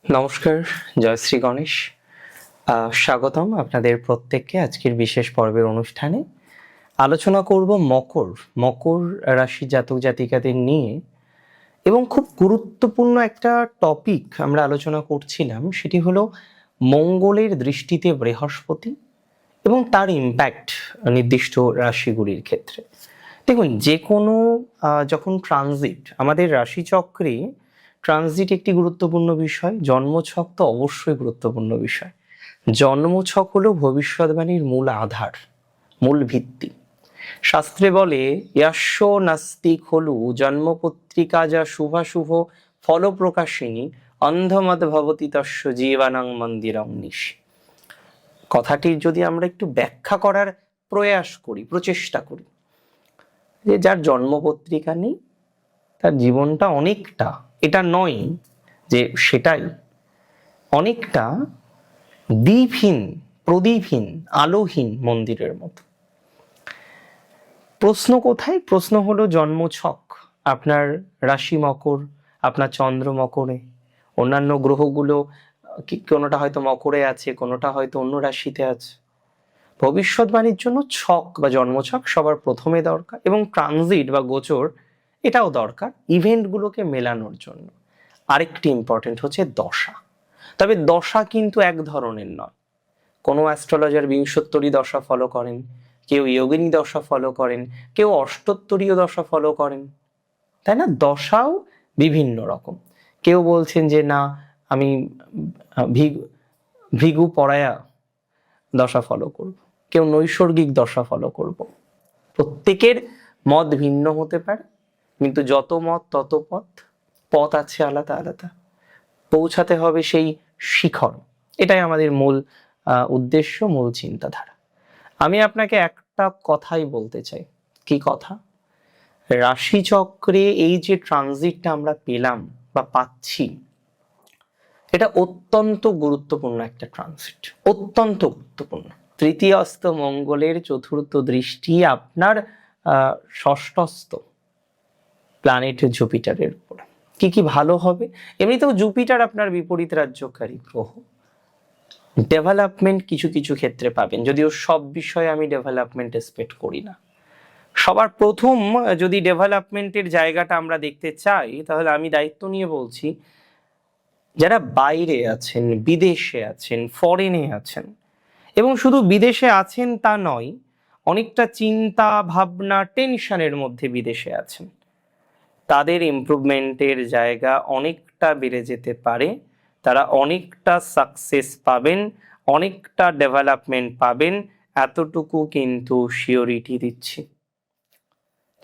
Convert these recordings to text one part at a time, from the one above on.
নমস্কার, জয় শ্রী গণেশ। স্বাগতম আপনাদের প্রত্যেককে আজকের বিশেষ পর্বের অনুষ্ঠানে। আলোচনা করব মকর রাশি জাতক জাতিকাদের নিয়ে, এবং খুব গুরুত্বপূর্ণ একটা টপিক আমরা আলোচনা করছিলাম, সেটি হলো মঙ্গলের দৃষ্টিতে বৃহস্পতি এবং তার ইম্প্যাক্ট নির্দিষ্ট রাশিগুলির ক্ষেত্রে। দেখুন, যে কোনো যখন ট্রানজিট আমাদের রাশিচক্রে, ট্রানজিট একটি গুরুত্বপূর্ণ বিষয়, জন্মছক তো অবশ্যই গুরুত্বপূর্ণ বিষয়। জন্মছক হলো ভবিষ্যৎবাণীর মূল আধার, মূল ভিত্তি। শাস্ত্রে বলে ইয়াস্য নাস্তি খলু জন্মপত্রিকা যা শুভাশুভ ফলপ্রকাশিনী অন্ধমত ভবতি তস্য জীবানাং মন্দিরং নিশি। কথাটির যদি আমরা একটু ব্যাখ্যা করার প্রয়াস করি, প্রচেষ্টা করি, যে যার জন্মপত্রিকা নেই তার জীবনটা অনেকটা, এটা নয় যে সেটাই, অনেকটা দীপহীন, প্রদীপহীন, আলোহীন মন্দিরের মতো। প্রশ্ন কোথায়? প্রশ্ন হলো জন্মছক। আপনার রাশি মকর, আপনার চন্দ্র মকরে, অন্যান্য গ্রহগুলো কোনোটা হয়তো মকরে আছে, কোনোটা হয়তো অন্য রাশিতে আছে। ভবিষ্যৎবাণীর জন্য ছক বা জন্মছক সবার প্রথমে দরকার, এবং ট্রানজিট বা গোচর এটাও দরকার ইভেন্টগুলোকে মেলানোর জন্য। আরেকটি ইম্পর্টেন্ট হচ্ছে দশা। তবে দশা কিন্তু এক ধরনের নয়। কোনো অ্যাস্ট্রোলজার বিংশোত্তরী দশা ফলো করেন, কেউ যোগিনী দশা ফলো করেন, কেউ অষ্টোত্তরীয় দশা ফলো করেন, তাই না? দশাও বিভিন্ন রকম। কেউ বলছেন যে না, আমি ভৃগু পরায়া দশা ফলো করব, কেউ নৈসর্গিক দশা ফলো করব। প্রত্যেকের মত ভিন্ন হতে পারে, কিন্তু যত মত তত পথ, পথ আছে আলাদা আলাদা, পৌঁছাতে হবে সেই শিখর। এটাই আমাদের মূল উদ্দেশ্য, মূল চিন্তাধারা। আমি আপনাকে একটা কথাই বলতে চাই। কি কথা? রাশিচক্রে এই যে ট্রানজিটটা আমরা পেলাম বা পাচ্ছি, এটা অত্যন্ত গুরুত্বপূর্ণ একটা ট্রানজিট, অত্যন্ত গুরুত্বপূর্ণ। তৃতীয়স্থ মঙ্গলের চতুর্থ দৃষ্টি আপনার ষষ্ঠস্থ প্ল্যানেট জুপিটারের উপর। কি কি ভালো হবে? এমনিতেও জুপিটার আপনার বিপরীত রাজ্যকারী গ্রহ। ডেভেলপমেন্ট কিছু কিছু ক্ষেত্রে পাবেন, যদিও সব বিষয়ে আমি ডেভেলপমেন্ট এক্সপেক্ট করি না। সবার প্রথম যদি ডেভেলপমেন্টের জায়গাটা আমরা দেখতে চাই, তাহলে আমি দায়িত্ব নিয়ে বলছি, যারা বাইরে আছেন, বিদেশে আছেন, ফরেনে আছেন, এবং শুধু বিদেশে আছেন তা নয়, অনেকটা চিন্তা ভাবনা টেনশনের মধ্যে বিদেশে আছেন, তাদের ইমপ্রুভমেন্টের জায়গা অনেকটা বেড়ে যেতে পারে। তারা অনেকটা সাকসেস পাবেন, অনেকটা ডেভেলপমেন্ট পাবেন, এতটুকু কিন্তু শিওরিটি দিচ্ছি।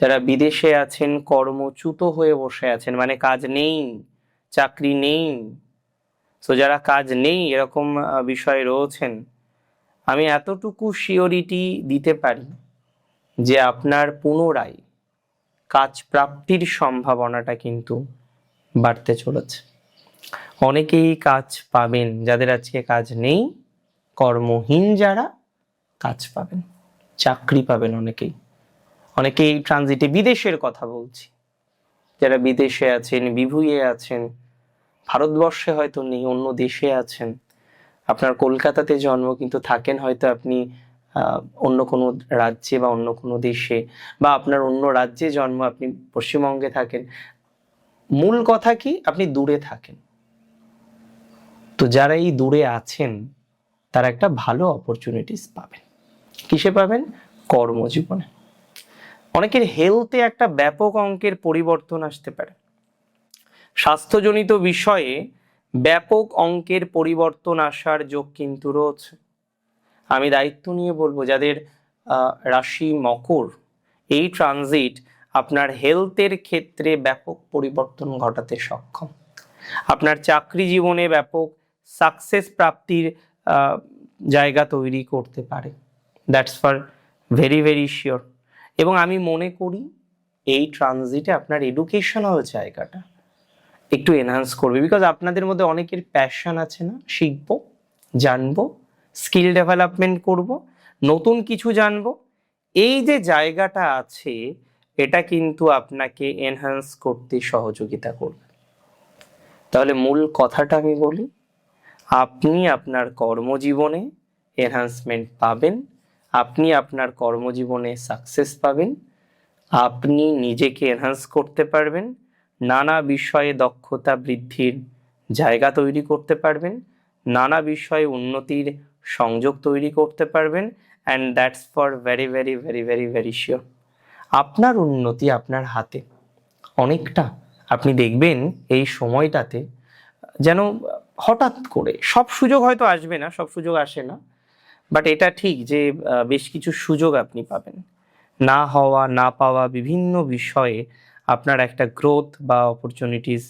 যারা বিদেশে আছেন, কর্মচ্যুত হয়ে বসে আছেন, মানে কাজ নেই, চাকরি নেই, তো যারা কাজ নেই এরকম বিষয়ে রয়েছেন, আমি এতটুকু শিওরিটি দিতে পারি যে আপনার পুনরায় কাজ প্রাপ্তির সম্ভাবনাটা কিন্তু বাড়তে চলেছে। অনেকেই কাজ পাবেন, যাদের আজকে কাজ নেই, কর্মহীন যারা, কাজ পাবেন, চাকরি পাবেন। অনেকেই ট্রানজিটে, বিদেশের কথা বলছি, যারা বিদেশে আছেন, বিভুঁইয়ে আছেন, ভারতবর্ষে হয়তো নেই, অন্য দেশে আছেন। আপনার কলকাতাতে জন্ম, কিন্তু থাকেন হয়তো আপনি অন্য কোনো রাজ্যে বা অন্য কোনো দেশে, বা আপনার অন্য রাজ্যে জন্ম, আপনি পশ্চিমবঙ্গে থাকেন। মূল কথা কি? আপনি দূরে থাকেন। তো যারা এই দূরে আছেন, তারা একটা ভালো অপরচুনিটিস পাবেন। কিসে পাবেন? কর্মজীবনে। অনেকের হেলথে একটা ব্যাপক অঙ্কের পরিবর্তন আসতে পারে। স্বাস্থ্যজনিত বিষয়ে ব্যাপক অঙ্কের পরিবর্তন আসার যোগ কিন্তু রয়েছে। আমি দায়িত্ব নিয়ে বলবো, যাদের রাশি মকর, এই ট্রানজিট আপনার হেলথের ক্ষেত্রে ব্যাপক পরিবর্তন ঘটাতে সক্ষম। আপনার চাকরি জীবনে ব্যাপক সাকসেস প্রাপ্তির জায়গা তৈরি করতে পারে। That's for very very sure. এবং আমি মনে করি এই ট্রানজিটে আপনার এডুকেশনাল জায়গাটা একটু এনহান্স করবে, বিকজ আপনাদের মধ্যে অনেকের প্যাশন আছে না, শিখবো, জানবো, স্কিল ডেভেলপমেন্ট করব, নতুন কিছু জানবো। এই যে জায়গাটা আছে, এটা কিন্তু আপনাকে এনহান্স করতে সহযোগিতা করবে। তাহলে মূল কথাটা আমি বলি, আপনি আপনার কর্মজীবনে এনহান্সমেন্ট পাবেন, আপনি আপনার কর্মজীবনে সাকসেস পাবেন, আপনি নিজেকে এনহান্স করতে পারবেন, নানা বিষয়ে দক্ষতা বৃদ্ধির জায়গা তৈরি করতে পারবেন, নানা বিষয়ে উন্নতির সংযোগ তৈরি করতে পারবেন, and that's for very very very very very sure. আপনার উন্নতি আপনার হাতে অনেকটা। আপনি দেখবেন এই সময়টাতে যেন হঠাৎ করে সব সুযোগ হয়তো আসবে না, সব সুযোগ আসে না, বাট এটা ঠিক যে বেশ কিছু সুযোগ আপনি পাবেন। না হওয়া না পাওয়া বিভিন্ন বিষয়ে আপনার একটা গ্রোথ বা অপরচুনিটিস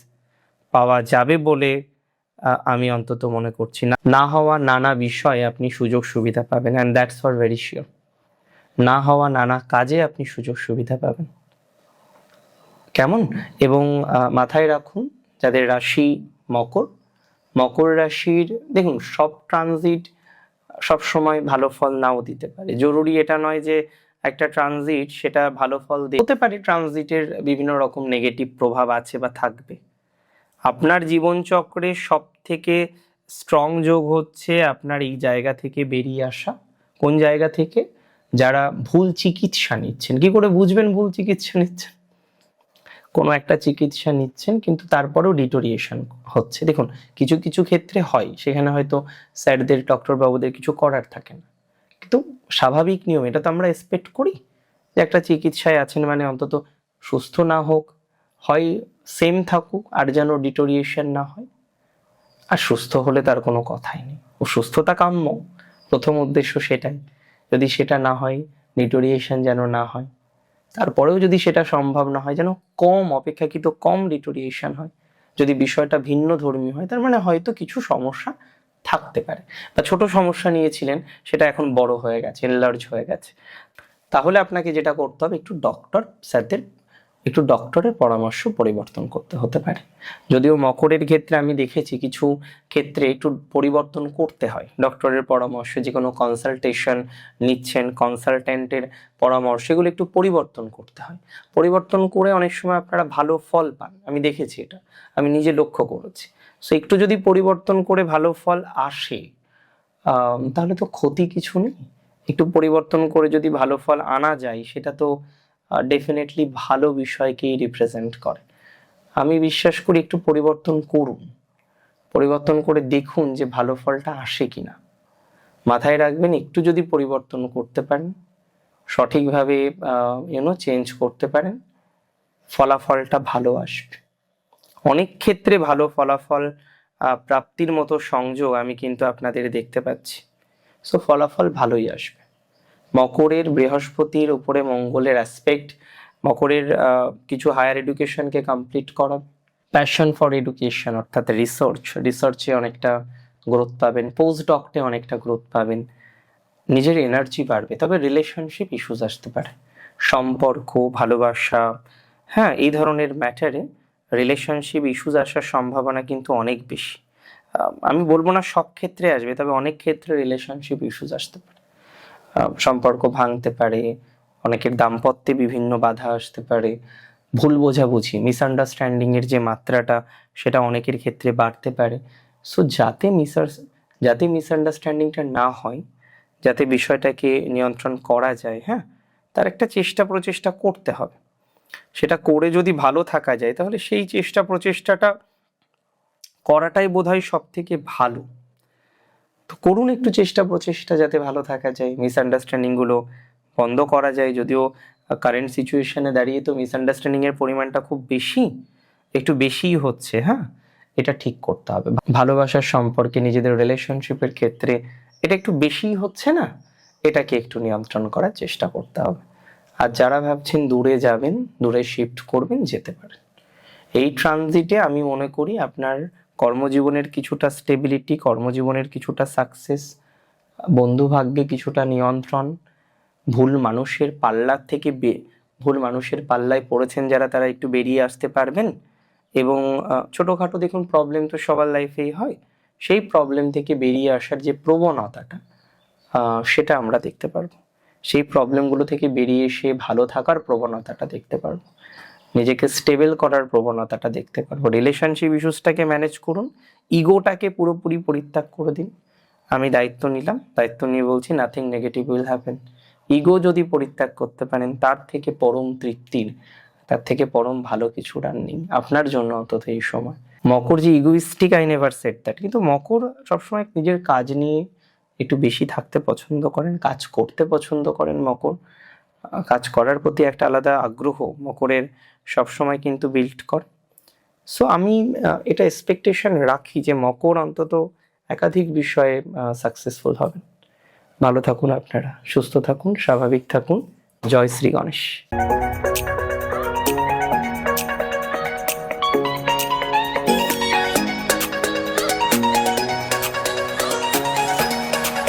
পাওয়া যাবে বলে আমি অন্তত মনে করছি। না না হওয়া নানা বিষয়ে আপনি সুযোগ সুবিধা পাবেন, and that's for very sure. না হওয়া নানা কাজে আপনি সুযোগ সুবিধা পাবেন। কেমন? এবং মাথায় রাখুন, যাদের রাশি মকর, মকর রাশির দেখুন সব ট্রানজিট সব সময় ভালো ফল নাও দিতে পারে। জরুরি এটা নয় যে একটা ট্রানজিট সেটা ভালো ফল হতে পারে। ট্রানজিটের বিভিন্ন রকম নেগেটিভ প্রভাব আছে বা থাকবে। আপনার জীবনচক্রে সব থেকে স্ট্রং যোগ হচ্ছে আপনার এই জায়গা থেকে বেরিয়ে আসা। কোন জায়গা থেকে? যারা ভুল চিকিৎসা নিচ্ছেন। কি করে বুঝবেন ভুল চিকিৎসা নিচ্ছেন? কোনো একটা চিকিৎসা নিচ্ছেন কিন্তু তারপরেও ডিটোরিয়েশন হচ্ছে। দেখুন কিছু কিছু ক্ষেত্রে হয়, সেখানে হয়তো স্যারদের ডক্টর বাবুদের কিছু করার থাকে না, কিন্তু স্বাভাবিক নিয়ম এটা তো আমরা এক্সপেক্ট করি যে একটা চিকিৎসায় আছেন মানে অন্তত সুস্থ না হোক, হয় সেম থাকুক, আর যেন ডিটোরিয়েশন না হয়। আর সুস্থ হলে তার কোনো কথাই নেই, ও সুস্থতা কাম্য, প্রথম উদ্দেশ্য সেটাই। যদি সেটা না হয়, ডিটোরিয়েশন যেন না হয়, তারপরেও যদি সেটা সম্ভব না হয় যেন কম, অপেক্ষাকৃত কম ডিটোরিয়েশন হয়। যদি বিষয়টা ভিন্ন ধর্মী হয় তার মানে হয়তো কিছু সমস্যা থাকতে পারে, বা ছোট সমস্যা নিয়েছিলেন সেটা এখন বড় হয়ে গেছে, এনলার্জ হয়ে গেছে। তাহলে আপনাকে যেটা করতে হবে, একটু ডক্টরের পরামর্শ পরিবর্তন করতে হতে পারে। যদিও মকরের ক্ষেত্রে আমি দেখেছি কিছু ক্ষেত্রে একটু পরিবর্তন করতে হয় ডক্টরের পরামর্শ, যে কোনো কনসালটেশন নিচ্ছেন, কনসালটেন্টের পরামর্শ, এগুলো একটু পরিবর্তন করতে হয়। পরিবর্তন করে অনেক সময় আপনারা ভালো ফল পান, আমি দেখেছি, এটা আমি নিজে লক্ষ্য করেছি। সো একটু যদি পরিবর্তন করে ভালো ফল আসে তাহলে তো ক্ষতি কিছু নেই। একটু পরিবর্তন করে যদি ভালো ফল আনা যায় সেটা তো ডেফিনেটলি ভালো বিষয়কেই রিপ্রেজেন্ট করে। আমি বিশ্বাস করি একটু পরিবর্তন করুন, পরিবর্তন করে দেখুন যে ভালো ফলটা আসে কিনা। মাথায় রাখবেন, একটু যদি পরিবর্তন করতে পারেন, সঠিকভাবে চেঞ্জ করতে পারেন, ফলাফলটা ভালো আসবে। অনেক ক্ষেত্রে ভালো ফলাফল প্রাপ্তির মতো সংযোগ আমি কিন্তু আপনাদের দেখতে পাচ্ছি। সো ফলাফল ভালোই আসবে। মকরের বৃহস্পতির উপরে মঙ্গলের অ্যাসপেক্ট, মকরের কিছু হায়ার এডুকেশনকে কমপ্লিট করা, প্যাশন ফর এডুকেশন অর্থাৎ রিসার্চে অনেকটা গ্রোথ পাবেন, পোস্ট ডক্টে অনেকটা গ্রোথ পাবেন, নিজের এনার্জি বাড়বে। তবে রিলেশনশিপ ইস্যুস আসতে পারে, সম্পর্ক, ভালোবাসা, হ্যাঁ এই ধরনের ম্যাটারে রিলেশনশিপ ইস্যুস আসার সম্ভাবনা কিন্তু অনেক বেশি। আমি বলবো না সব ক্ষেত্রে আসবে, তবে অনেক ক্ষেত্রে রিলেশনশিপ ইস্যুস আসতে পারে, সম্পর্ক ভাঙতে পারে, অনেকের দাম্পত্যে বিভিন্ন বাধা আসতে পারে, ভুল বোঝাবুঝি, মিসআন্ডারস্ট্যান্ডিং এর যে মাত্রাটা সেটা অনেকের ক্ষেত্রে বাড়তে পারে। সো যাতে মিসআন্ডারস্ট্যান্ডিংটা না হয়, যাতে বিষয়টাকে নিয়ন্ত্রণ করা যায়, হ্যাঁ তার একটা চেষ্টা প্রচেষ্টা করতে হবে। সেটা করে যদি ভালো থাকা যায় তাহলে সেই চেষ্টা প্রচেষ্টাটা করাটাই বোধহয় সব থেকে ভালো। তো করুন একটু চেষ্টা প্রচেষ্টা যাতে ভালো থাকা যায়, মিসআন্ডারস্ট্যান্ডিং গুলো বন্ধ করা যায়। যদিও কারেন্ট সিচুয়েশনে দাঁড়িয়ে তো মিসআন্ডারস্ট্যান্ডিং এর পরিমাণটা খুব বেশি, একটু বেশিই হচ্ছে, হ্যাঁ এটা ঠিক করতে হবে। ভালোবাসার সম্পর্কে, নিজেদের রিলেশনশিপের ক্ষেত্রে এটা একটু বেশিই হচ্ছে না, এটাকে একটু নিয়ন্ত্রণ করার চেষ্টা করতে হবে। আর যারা ভাবছেন দূরে যাবেন, দূরে শিফট করবেন, যেতে পারেন। এই ট্রানজিটে আমি মনে করি আপনার কর্মজীবনের কিছুটা স্টেবিলিটি, কর্মজীবনের কিছুটা সাকসেস, বন্ধু ভাগ্যে কিছুটা নিয়ন্ত্রণ, ভুল মানুষের পাল্লার থেকে ভুল মানুষের পাল্লায় পড়েছেন যারা, তারা একটু বেরিয়ে আসতে পারবেন। এবং ছোটোখাটো দেখুন প্রবলেম তো সবার লাইফেই হয়, সেই প্রবলেম থেকে বেরিয়ে আসার যে প্রবণতাটা সেটা আমরা দেখতে পারবো। সেই প্রবলেমগুলো থেকে বেরিয়ে এসে ভালো থাকার প্রবণতাটা দেখতে পারবো। নিজেকে স্টেবল করার প্রবণতাটা দেখতে পারবো। রিলেশনশিপ ইস্যুসটাকে ম্যানেজ করুন, ইগোটাকে পুরোপুরি পরিত্যাগ করে দিন। আমি দায়িত্ব নিলাম, দায়িত্ব নিয়ে বলছি nothing negative will happen. Ego যদি পরিত্যাগ করতে পারেন, তার থেকে পরম তৃপ্তির, তার থেকে পরম ভালো কিছু আর নেই আপনার জন্য, অন্তত এই সময়। মকর যে egoistic, I never said that, কিন্তু মকর সবসময় নিজের কাজ নিয়ে একটু বেশি থাকতে পছন্দ করেন, কাজ করতে পছন্দ করেন মকর। কাজ করার প্রতি একটা আলাদা আগ্রহ মকরের সবসময় কিন্তু বিল্ড করে। সো আমি এটা এক্সপেকটেশন রাখি যে মকর অন্তত একাধিক বিষয়ে সাকসেসফুল হবেন। ভালো থাকুন আপনারা, সুস্থ থাকুন, স্বাভাবিক থাকুন। জয় শ্রী গণেশ।